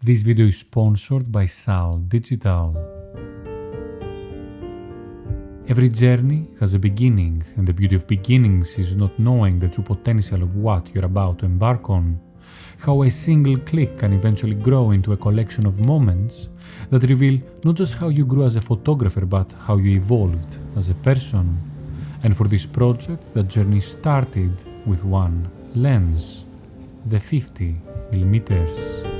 This video is sponsored by Saal Digital. Every journey has a beginning, and the beauty of beginnings is not knowing the true potential of what you're about to embark on. How a single click can eventually grow into a collection of moments that reveal not just how you grew as a photographer, but how you evolved as a person. And for this project, that journey started with one lens, the 50mm.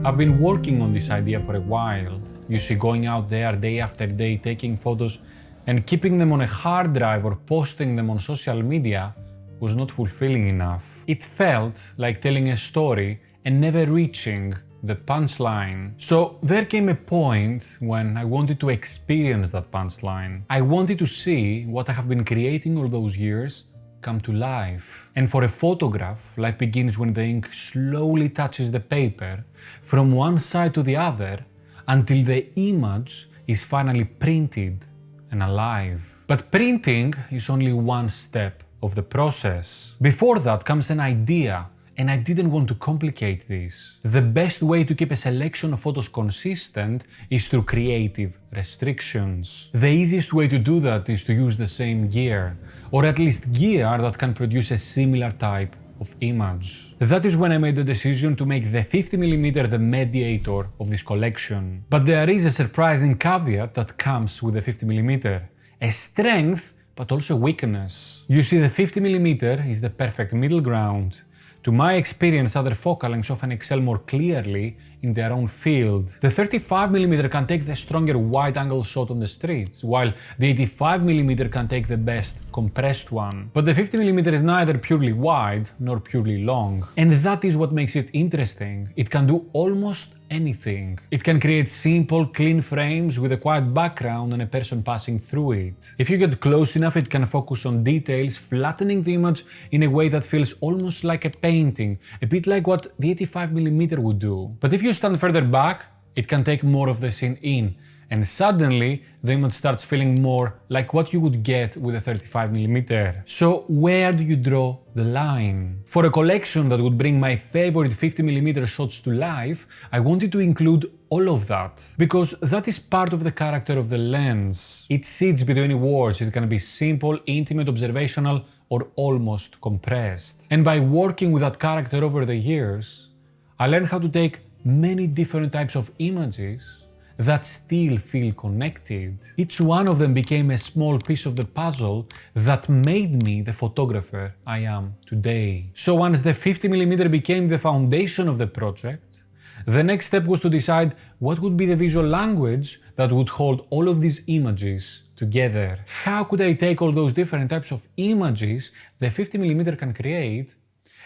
I've been working on this idea for a while. You see, going out there day after day, taking photos and keeping them on a hard drive or posting them on social media was not fulfilling enough. It felt like telling a story and never reaching the punchline. So there came a point when I wanted to experience that punchline. I wanted to see what I have been creating all those years come to life. And for a photograph, life begins when the ink slowly touches the paper from one side to the other until the image is finally printed and alive. But printing is only one step of the process. Before that comes an idea, and I didn't want to complicate this. The best way to keep a selection of photos consistent is through creative restrictions. The easiest way to do that is to use the same gear, or at least gear that can produce a similar type of image. That is when I made the decision to make the 50mm the mediator of this collection. But there is a surprising caveat that comes with the 50mm, a strength but also a weakness. You see, the 50mm is the perfect middle ground. To my experience, other focal lengths often excel more clearly in their own field. The 35mm can take the stronger wide-angle shot on the streets, while the 85mm can take the best compressed one. But the 50mm is neither purely wide nor purely long. And that is what makes it interesting. It can do almost anything. It can create simple, clean frames with a quiet background and a person passing through it. If you get close enough, it can focus on details, flattening the image in a way that feels almost like a painting, a bit like what the 85mm would do. But if you stand further back, it can take more of the scene in, and suddenly the image starts feeling more like what you would get with a 35mm. So where do you draw the line? For a collection that would bring my favorite 50mm shots to life, I wanted to include all of that, because that is part of the character of the lens. It sits between words. It can be simple, intimate, observational, or almost compressed. And by working with that character over the years, I learned how to take many different types of images that still feel connected. Each one of them became a small piece of the puzzle that made me the photographer I am today. So once the 50mm became the foundation of the project, the next step was to decide what would be the visual language that would hold all of these images together. How could I take all those different types of images the 50mm can create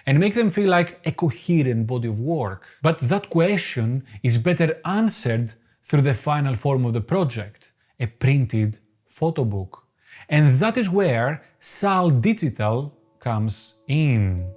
and make them feel like a coherent body of work? But that question is better answered through the final form of the project, a printed photo book. And that is where Saal Digital comes in.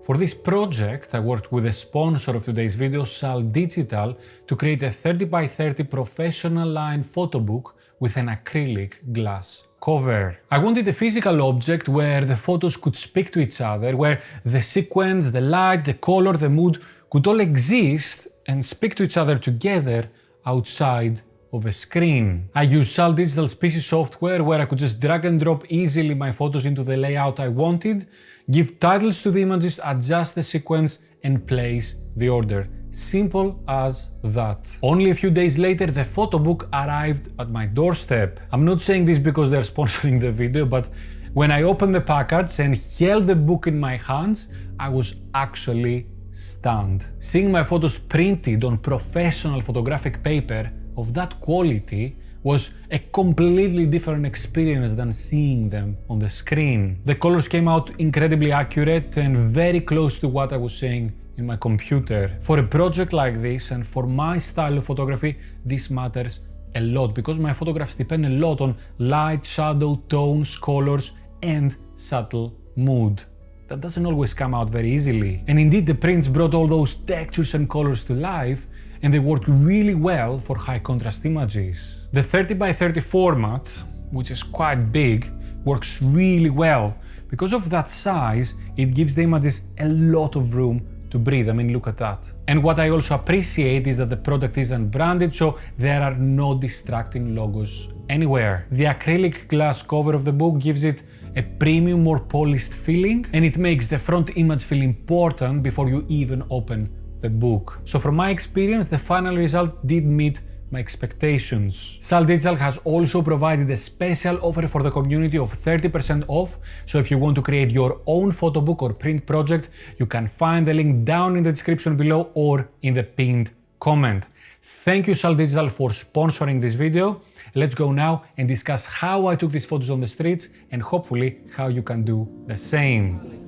For this project, I worked with the sponsor of today's video, Saal Digital, to create a 30x30 professional line photo book with an acrylic glass cover. I wanted a physical object where the photos could speak to each other, where the sequence, the light, the color, the mood could all exist and speak to each other together outside of a screen. I used Saal Digital's PC software where I could just drag and drop easily my photos into the layout I wanted, give titles to the images, adjust the sequence, and place the order. Simple as that. Only a few days later, the photo book arrived at my doorstep. I'm not saying this because they're sponsoring the video, but when I opened the package and held the book in my hands, I was actually stunned. Seeing my photos printed on professional photographic paper of that quality was a completely different experience than seeing them on the screen. The colors came out incredibly accurate and very close to what I was seeing in my computer. For a project like this and for my style of photography, this matters a lot because my photographs depend a lot on light, shadow, tones, colors, and subtle mood. That doesn't always come out very easily. And indeed, the prints brought all those textures and colors to life, and they worked really well for high contrast images. The 30x30 format, which is quite big, works really well because of that size, it gives the images a lot of room to breathe. I mean, look at that. And what I also appreciate is that the product isn't branded, so there are no distracting logos anywhere. The acrylic glass cover of the book gives it a premium, more polished feeling, and it makes the front image feel important before you even open the book. So from my experience, the final result did meet my expectations. Saal Digital has also provided a special offer for the community of 30% off, so if you want to create your own photo book or print project, you can find the link down in the description below or in the pinned comment. Thank you Saal Digital for sponsoring this video. Let's go now and discuss how I took these photos on the streets and hopefully how you can do the same.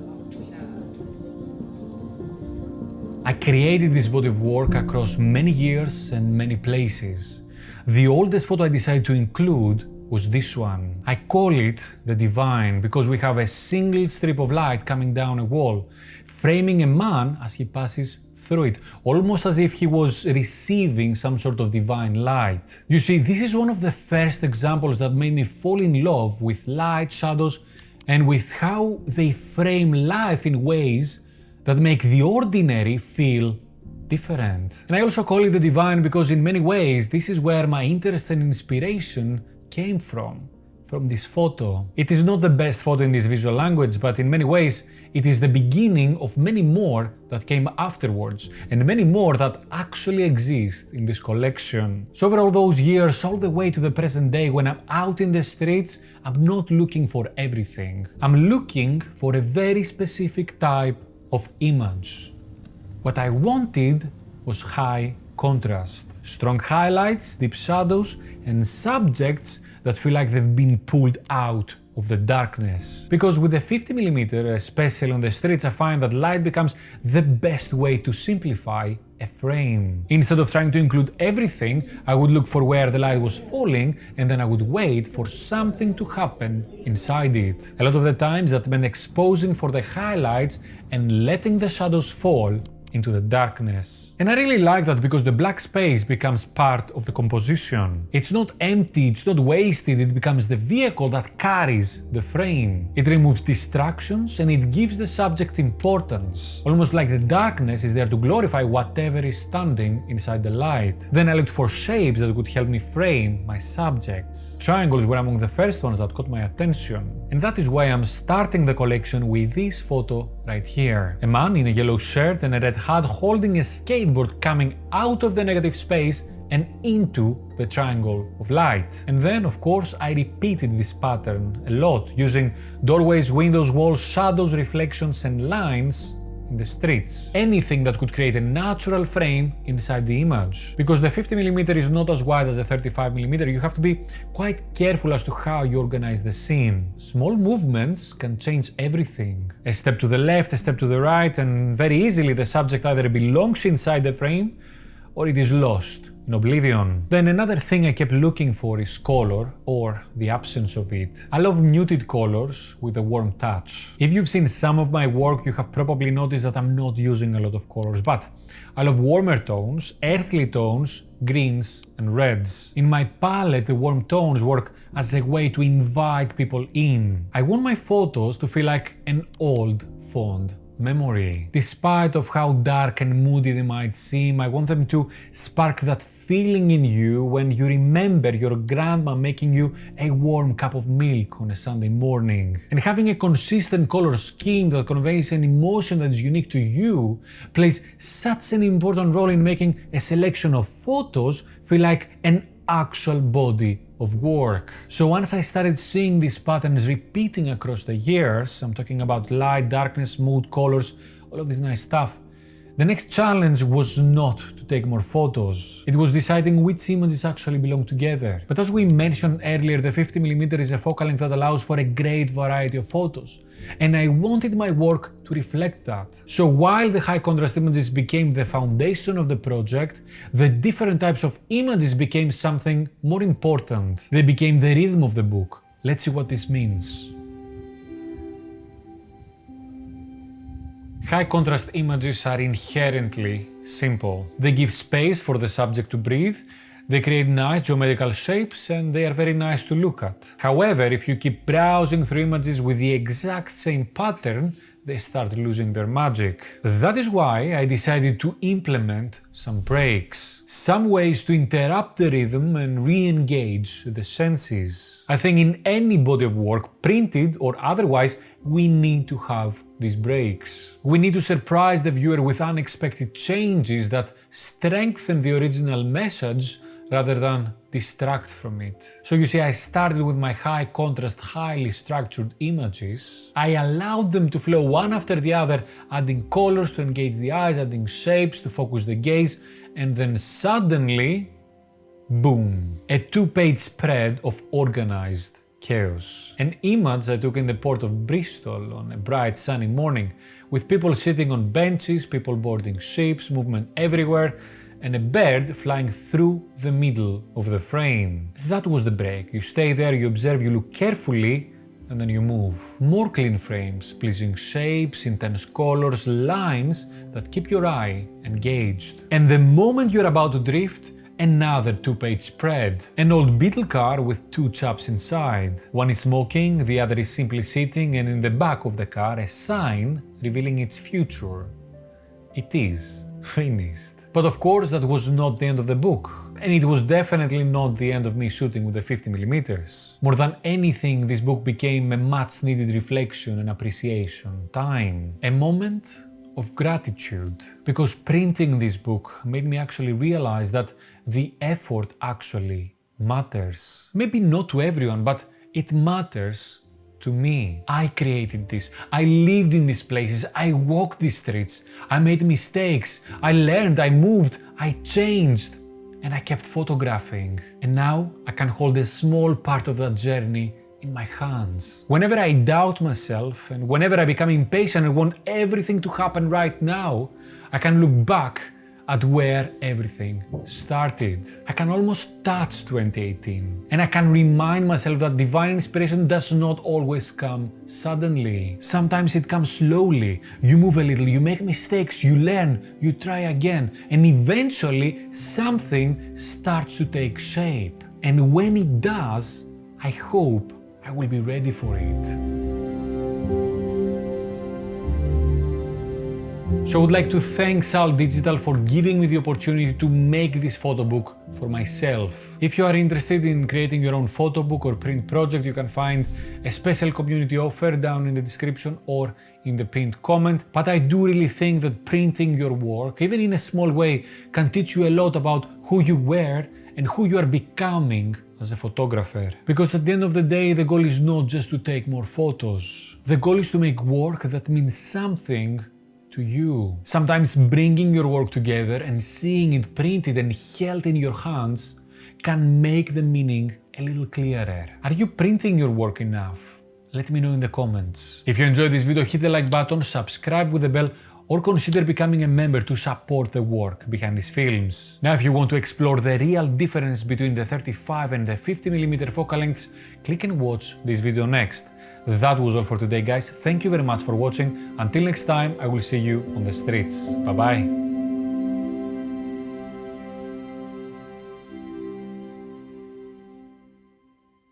I created this body of work across many years and many places. The oldest photo I decided to include was this one. I call it the Divine because we have a single strip of light coming down a wall, framing a man as he passes through it, almost as if he was receiving some sort of divine light. You see, this is one of the first examples that made me fall in love with light, shadows, and with how they frame life in ways that make the ordinary feel different. And I also call it the divine because in many ways this is where my interest and inspiration came from this photo. It is not the best photo in this visual language, but in many ways it is the beginning of many more that came afterwards, and many more that actually exist in this collection. So over all those years, all the way to the present day, when I'm out in the streets, I'm not looking for everything. I'm looking for a very specific type of image. What I wanted was high contrast, strong highlights, deep shadows, and subjects that feel like they've been pulled out of the darkness. Because with the 50mm, especially on the streets, I find that light becomes the best way to simplify a frame. Instead of trying to include everything, I would look for where the light was falling and then I would wait for something to happen inside it. A lot of the times that meant exposing for the highlights and letting the shadows fall into the darkness. And I really like that because the black space becomes part of the composition. It's not empty, it's not wasted, it becomes the vehicle that carries the frame. It removes distractions and it gives the subject importance. Almost like the darkness is there to glorify whatever is standing inside the light. Then I looked for shapes that would help me frame my subjects. Triangles were among the first ones that caught my attention. And that is why I'm starting the collection with this photo right here. A man in a yellow shirt and a red hat holding a skateboard coming out of the negative space and into the triangle of light. And then, of course, I repeated this pattern a lot, using doorways, windows, walls, shadows, reflections, and lines in the streets. Anything that could create a natural frame inside the image. Because the 50mm is not as wide as the 35mm, you have to be quite careful as to how you organize the scene. Small movements can change everything. A step to the left, a step to the right, and very easily the subject either belongs inside the frame or it is lost in oblivion. Then another thing I kept looking for is color, or the absence of it. I love muted colors with a warm touch. If you've seen some of my work, you have probably noticed that I'm not using a lot of colors, but I love warmer tones, earthly tones, greens and reds. In my palette, the warm tones work as a way to invite people in. I want my photos to feel like an old, fond memory. Despite of how dark and moody they might seem, I want them to spark that feeling in you when you remember your grandma making you a warm cup of milk on a Sunday morning. And having a consistent color scheme that conveys an emotion that is unique to you plays such an important role in making a selection of photos feel like an actual body of work. So once I started seeing these patterns repeating across the years, I'm talking about light, darkness, mood, colors, all of this nice stuff, the next challenge was not to take more photos. It was deciding which images actually belong together. But as we mentioned earlier, the 50mm is a focal length that allows for a great variety of photos. And I wanted my work to reflect that. So while the high contrast images became the foundation of the project, the different types of images became something more important. They became the rhythm of the book. Let's see what this means. High contrast images are inherently simple. They give space for the subject to breathe. They create nice geometrical shapes and they are very nice to look at. However, if you keep browsing through images with the exact same pattern, they start losing their magic. That is why I decided to implement some breaks. Some ways to interrupt the rhythm and re-engage the senses. I think in any body of work, printed or otherwise, we need to have these breaks. We need to surprise the viewer with unexpected changes that strengthen the original message rather than distract from it. So you see, I started with my high contrast, highly structured images. I allowed them to flow one after the other, adding colors to engage the eyes, adding shapes to focus the gaze, and then suddenly, boom, a 2-page spread of organized chaos. An image I took in the port of Bristol on a bright sunny morning, with people sitting on benches, people boarding ships, movement everywhere, and a bird flying through the middle of the frame. That was the break. You stay there, you observe, you look carefully, and then you move. More clean frames, pleasing shapes, intense colors, lines that keep your eye engaged. And the moment you're about to drift, another 2-page spread. An old Beetle car with 2 chaps inside. One is smoking, the other is simply sitting, and in the back of the car a sign revealing its future. It is finished. But of course that was not the end of the book. And it was definitely not the end of me shooting with the 50mm. More than anything, this book became a much needed reflection and appreciation. Time. A moment of gratitude. Because printing this book made me actually realize that the effort actually matters. Maybe not to everyone, but it matters to me. I created this. I lived in these places. I walked these streets. I made mistakes. I learned. I moved. I changed. And I kept photographing. And now I can hold a small part of that journey in my hands. Whenever I doubt myself and whenever I become impatient and want everything to happen right now, I can look back at where everything started. I can almost touch 2018 and I can remind myself that divine inspiration does not always come suddenly. Sometimes it comes slowly. You move a little, you make mistakes, you learn, you try again, and eventually something starts to take shape. And when it does, I hope I will be ready for it. So I would like to thank Saal Digital for giving me the opportunity to make this photo book for myself. If you are interested in creating your own photo book or print project, you can find a special community offer down in the description or in the pinned comment. But I do really think that printing your work, even in a small way, can teach you a lot about who you were and who you are becoming as a photographer. Because at the end of the day, the goal is not just to take more photos. The goal is to make work that means something to you. Sometimes bringing your work together and seeing it printed and held in your hands can make the meaning a little clearer. Are you printing your work enough? Let me know in the comments. If you enjoyed this video, hit the like button, subscribe with the bell, or consider becoming a member to support the work behind these films. Now, if you want to explore the real difference between the 35 and the 50mm focal lengths, click and watch this video next. That was all for today, guys. Thank you very much for watching. Until next time, I will see you on the streets. Bye bye.